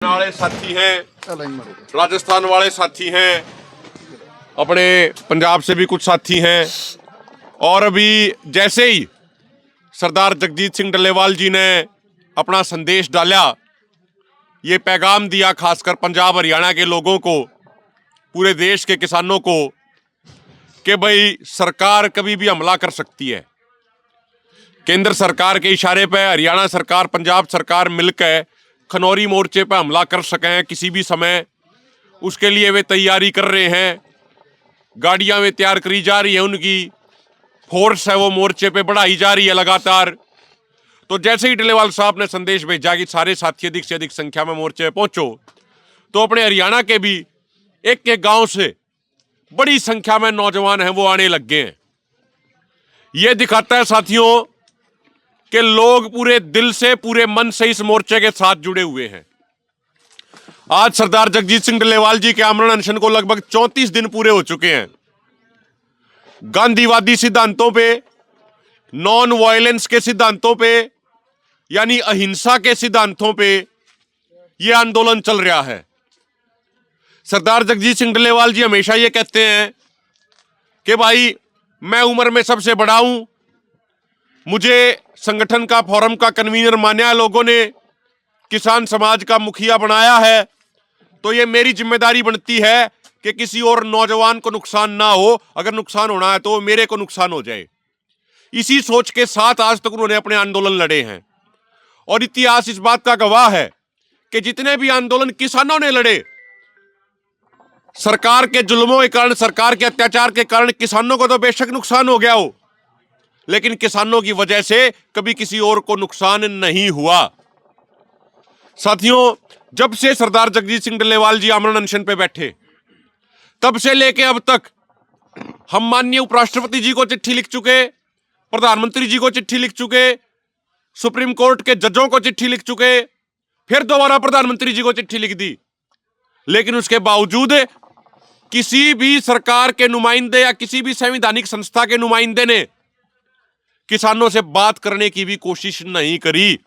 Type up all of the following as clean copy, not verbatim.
हरियाणा वाले साथी हैं, राजस्थान वाले साथी हैं, अपने पंजाब से भी कुछ साथी हैं। और अभी जैसे ही सरदार जगजीत सिंह डल्लेवाल जी ने अपना संदेश डाला, ये पैगाम दिया खासकर पंजाब हरियाणा के लोगों को, पूरे देश के किसानों को, कि भाई सरकार कभी भी हमला कर सकती है। केंद्र सरकार के इशारे पे हरियाणा सरकार, पंजाब सरकार मिलकर खनौरी मोर्चे पे हमला कर सकें किसी भी समय, उसके लिए वे तैयारी कर रहे हैं। गाड़ियां वे तैयार करी जा रही है, उनकी फोर्स है वो मोर्चे पे बढ़ाई जा रही है लगातार। तो जैसे ही डल्लेवाल साहब ने संदेश भेजा कि सारे साथी अधिक से अधिक संख्या में मोर्चे पे पहुंचो, तो अपने हरियाणा के भी एक एक गांव से बड़ी संख्या में नौजवान हैं वो आने लग गए हैं। ये दिखाता है साथियों कि लोग पूरे दिल से, पूरे मन से इस मोर्चे के साथ जुड़े हुए हैं। आज सरदार जगजीत सिंह डल्लेवाल जी के आमरण अनशन को लगभग 34 दिन पूरे हो चुके हैं। गांधीवादी सिद्धांतों पे, नॉन वायलेंस के सिद्धांतों पे, यानी अहिंसा के सिद्धांतों पे यह आंदोलन चल रहा है। सरदार जगजीत सिंह डल्लेवाल जी हमेशा ये कहते हैं कि भाई मैं उम्र में सबसे बड़ा हूं, मुझे संगठन का, फोरम का कन्वीनर माना लोगों ने, किसान समाज का मुखिया बनाया है, तो ये मेरी जिम्मेदारी बनती है कि किसी और नौजवान को नुकसान ना हो। अगर नुकसान होना है तो मेरे को नुकसान हो जाए। इसी सोच के साथ आज तक उन्होंने अपने आंदोलन लड़े हैं। और इतिहास इस बात का गवाह है कि जितने भी आंदोलन किसानों ने लड़े, सरकार के जुल्मों के कारण, सरकार के अत्याचार के कारण किसानों को तो बेशक नुकसान हो गया हो, लेकिन किसानों की वजह से कभी किसी और को नुकसान नहीं हुआ। साथियों, जब से सरदार जगजीत सिंह डल्लेवाल जी आमरण अनशन पे बैठे, तब से लेके अब तक हम माननीय उपराष्ट्रपति जी को चिट्ठी लिख चुके, प्रधानमंत्री जी को चिट्ठी लिख चुके, सुप्रीम कोर्ट के जजों को चिट्ठी लिख चुके, फिर दोबारा प्रधानमंत्री जी को चिट्ठी लिख दी। लेकिन उसके बावजूद किसी भी सरकार के नुमाइंदे या किसी भी संवैधानिक संस्था के नुमाइंदे ने किसानों से बात करने की भी कोशिश नहीं करी।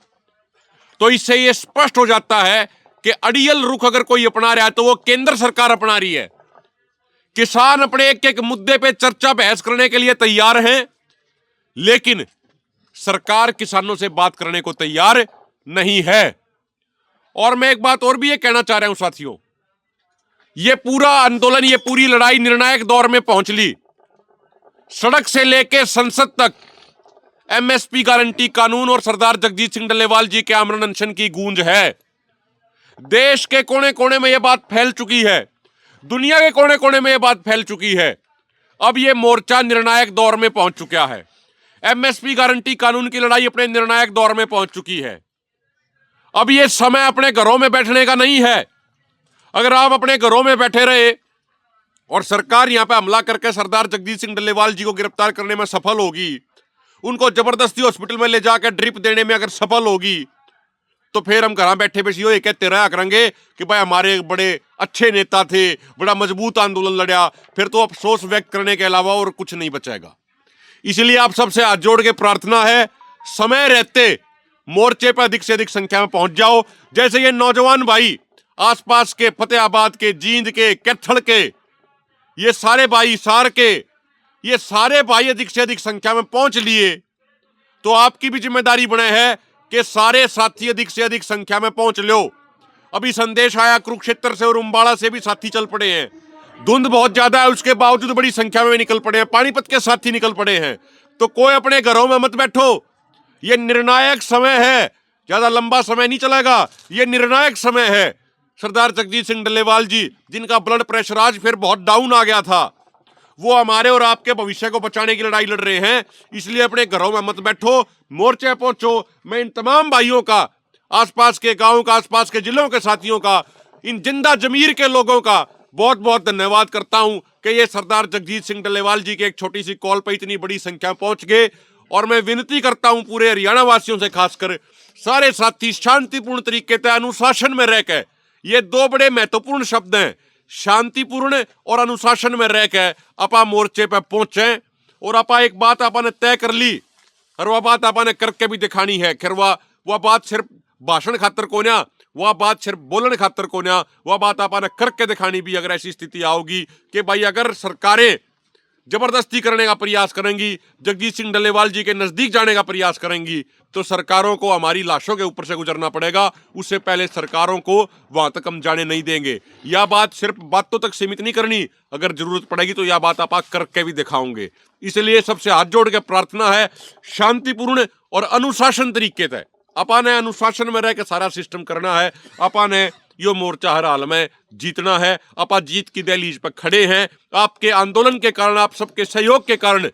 तो इससे यह स्पष्ट हो जाता है कि अड़ियल रुख अगर कोई अपना रहा है तो वो केंद्र सरकार अपना रही है। किसान अपने एक एक मुद्दे पे चर्चा बहस करने के लिए तैयार हैं, लेकिन सरकार किसानों से बात करने को तैयार नहीं है। और मैं एक बात और भी ये कहना चाह रहा हूं साथियों, ये पूरा आंदोलन, ये पूरी लड़ाई निर्णायक दौर में पहुंच ली। सड़क से लेकर संसद तक एमएसपी गारंटी कानून और सरदार जगजीत सिंह डल्लेवाल जी के आमरण अनशन की गूंज है। देश के कोने कोने में यह बात फैल चुकी है, दुनिया के कोने कोने में यह बात फैल चुकी है। अब यह मोर्चा निर्णायक दौर में पहुंच चुका है। एमएसपी गारंटी कानून की लड़ाई अपने निर्णायक दौर में पहुंच चुकी है। अब यह समय अपने घरों में बैठने का नहीं है। अगर आप अपने घरों में बैठे रहे और सरकार यहां पे हमला करके सरदार जगजीत सिंह डल्लेवाल जी को गिरफ्तार करने में सफल होगी, उनको जबरदस्ती हॉस्पिटल में ले जाकर ड्रिप देने में अगर सफल होगी, तो फिर हम घर बैठे बस ये कहते रहा करेंगे कि भाई हमारे बड़े अच्छे नेता थे, बड़ा मजबूत आंदोलन लड़ा। फिर तो अफसोस व्यक्त करने के अलावा और कुछ नहीं बचेगा। इसलिए आप सबसे हाथ जोड़ के प्रार्थना है, समय रहते मोर्चे पर अधिक से अधिक संख्या में पहुंच जाओ। जैसे ये नौजवान भाई आसपास के, फतेहाबाद के, जींद के, कैथल के, ये सारे भाई, सार के, ये सारे भाई अधिक से अधिक संख्या में पहुंच लिए, तो आपकी भी जिम्मेदारी बने है कि सारे साथी अधिक से अधिक संख्या में पहुंच लो। अभी संदेश आया कुरुक्षेत्र से और उम्बाड़ा से भी साथी चल पड़े हैं। धुंध बहुत ज्यादा है, उसके बावजूद बड़ी संख्या में निकल पड़े हैं। पानीपत के साथी निकल पड़े हैं। तो कोई अपने घरों में मत बैठो, यह निर्णायक समय है, ज्यादा लंबा समय नहीं चलेगा, यह निर्णायक समय है। सरदार जगजीत सिंह डल्लेवाल जी, जिनका ब्लड प्रेशर आज फिर बहुत डाउन आ गया था, वो हमारे और आपके भविष्य को बचाने की लड़ाई लड़ रहे हैं। इसलिए अपने घरों में मत बैठो, मोर्चे पहुंचो। मैं इन तमाम भाइयों का, आसपास के गांव का, आसपास के जिलों के साथियों का, इन जिंदा जमीर के लोगों का बहुत बहुत धन्यवाद करता हूं कि ये सरदार जगजीत सिंह डल्लेवाल जी की एक छोटी सी कॉल पर इतनी बड़ी संख्या पहुंच गए। और मैं विनती करता हूं पूरे हरियाणा वासियों से, खासकर सारे साथी शांतिपूर्ण तरीके से, अनुशासन में रहकर, ये दो बड़े महत्वपूर्ण शब्द हैं, शांतिपूर्ण और अनुशासन में रहकर अपा मोर्चे पर पहुंचे। और अपा एक बात आपने तय कर ली और वह बात आपने करके भी दिखानी है। खैर वह बात सिर्फ भाषण खातर को ना, वह बात सिर्फ बोलने खातर को ना, वह बात आपने करके दिखानी भी। अगर ऐसी स्थिति आओगी कि भाई अगर सरकारें जबरदस्ती करने का प्रयास करेंगी, जगजीत सिंह डल्लेवाल जी के नजदीक जाने का प्रयास करेंगी, तो सरकारों को हमारी लाशों के ऊपर से गुजरना पड़ेगा। उससे पहले सरकारों को वहां तक हम जाने नहीं देंगे। यह बात सिर्फ बातों तक सीमित नहीं करनी, अगर जरूरत पड़ेगी तो यह बात आप करके भी दिखाओगे। इसलिए सबसे हाथ जोड़ के प्रार्थना है, शांतिपूर्ण और अनुशासन तरीके से अपन ने अनुशासन में रह के सारा सिस्टम करना है। अपन ने यो मोर्चा हर हाल में जीतना है। आप जीत की दहलीज पर खड़े हैं। आपके आंदोलन के कारण, आप सबके सहयोग के कारण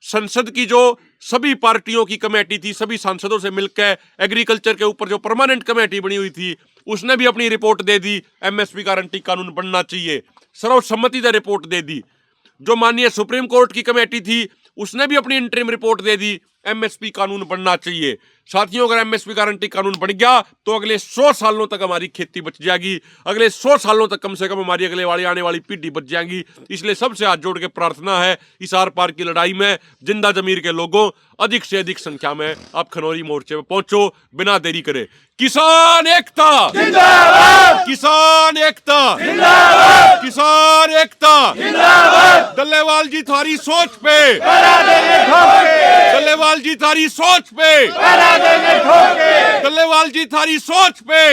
संसद की जो सभी पार्टियों की कमेटी थी, सभी सांसदों से मिलकर एग्रीकल्चर के ऊपर जो परमानेंट कमेटी बनी हुई थी, उसने भी अपनी रिपोर्ट दे दी। एमएसपी गारंटी कानून बनना चाहिए, सर्वसम्मति से रिपोर्ट दे दी। जो माननीय सुप्रीम कोर्ट की कमेटी थी, उसने भी अपनी इंटरिम रिपोर्ट दे दी, एमएसपी कानून बनना चाहिए। साथियों, अगर एमएसपी गारंटी कानून बन गया तो अगले 100 सालों तक हमारी खेती बच जाएगी। अगले 100 सालों तक कम से कम हमारी अगले वाली आने वाली पीढ़ी बच जाएगी। इसलिए सबसे हाथ जोड़ के प्रार्थना है, इस आर पार की लड़ाई में जिंदा जमीर के लोगों, अधिक से अधिक संख्या में आप खनौरी मोर्चे में पहुंचो, बिना देरी करे। किसान एकता जिंदाबाद, किसान एकता जिंदाबाद, किसान एकता जिंदाबाद। डल्लेवाल जी थारी सोच पे डल्लेवाल जी थारी सोच पे डल्लेवाल जी थारी सोच पे